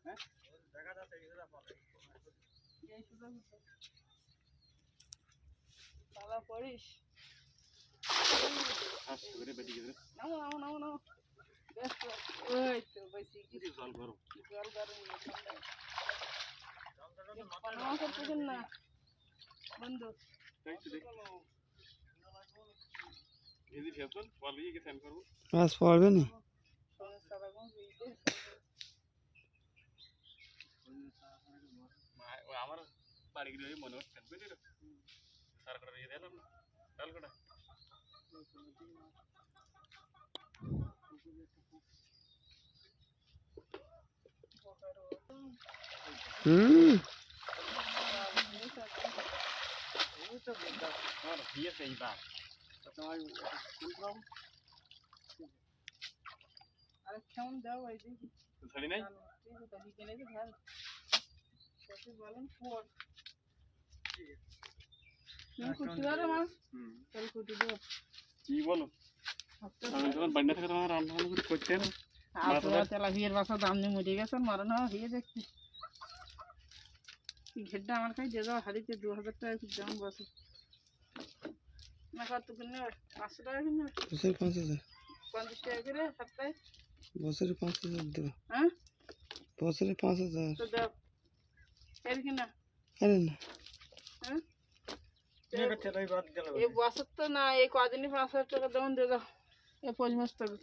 হ্যাঁ দেখা যাচ্ছে এগুলা পাবে এই সুদা তালা পড়িস আস্তে করে বেটি গেছে নাও নাও নাও নাও বেশ ওই তো বেশি কি জল গরম জল গরম না পানাও করতেছেন না বন্ধু তাই তো দেখ এদি ফেলতন বলি কি সেন্ড করব মাছ পড়বে না আমার বাড়ি গিয়ে মনে হচ্ছে বুঝলি সার করে দিয়ে দিলাম না ডাল কটা ये सही बात তোমার কোন প্রবলেম আরে কেমন দাও ভাই দেখি छड़ी नहीं ঠিক আছে তাহলে কিনে দে ভাই কত বলেন ফোর তুমি কুটি দাও মা তাহলে কুটি দাও কি বলো আমি যখন বান্না থেকে তোমার রান্না করে করতে না আপনারা তেলা হিয়ের বাসা দাম নিয়ে মরে গেছেন মারানো হিয়ে দেখতে ঘেড্ডা আমার কাছে যে দাও হারিতে 2000 টাকা কি দাম বসে না কত কিনে 500 টাকা কিনে বছরে 5000 50 টাকা করে সপ্তাহে বছরে 5000 দেব হ্যাঁ বছরে 5000 তো দাও এর কিনা আরে না হ্যাঁ ये बच्चे तो ही बात चलो এই বছর তো না এই কদিনই 5000 টাকা দাম দিয়ে দাও এই 5 মাস তবে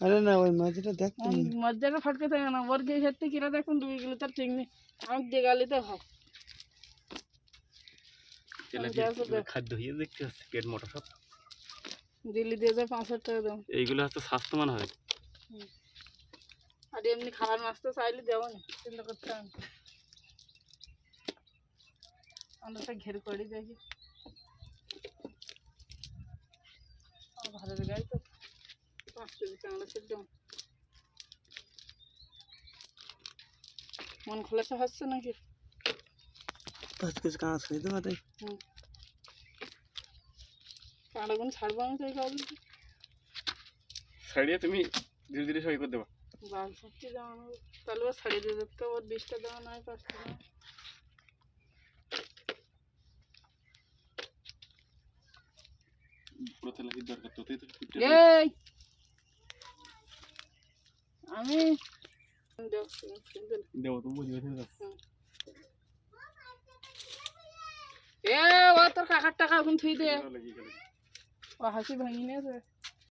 আরে না ওই মাছটা দেখতে মজ্জাটা ফটকে থাকে না ওর গিয়ে খেতে কিনা দেখুন 2 কিলো তার ঠিক নেই আমাকে দিয়ে গালি তো হয় খাদ্য হয়ে দেখতে হচ্ছে পেট মোটা সব দিল্লি দিয়ে যায় 5000 টাকা দাম এইগুলো হচ্ছে স্বাস্থ্যমান হয় আর এমনি খাবার মাছ তো চাইলে দেবো না চিন্তা করতে হবে আমরা তো ঘের করি দেখি ঘরের গায়ে তো 5 কেজি কাঁকড়া সেদ্ধ মন খোলাসা হচ্ছে নাকি 5 কেজি কাঁচ হয়ে দেবো তাই কাঁকড়াগুন ছাড়বো আমি তাই খাবো ছাড়িয়ে তুমি ধীরে ধীরে সই করে দেবা বাল সত্যি দেওয়া তাহলে ও ছাড়িয়ে দিয়ে যেত ওর 20টা দেওয়া নয় 5 টাকা পুরো তেল কি দরকার তো তুই তো এই আমি দেবো তুমি বুঝবে না এ ও তোর কাকার টাকা এখন থুই দে ও হাসি ভাঙি নিয়েছে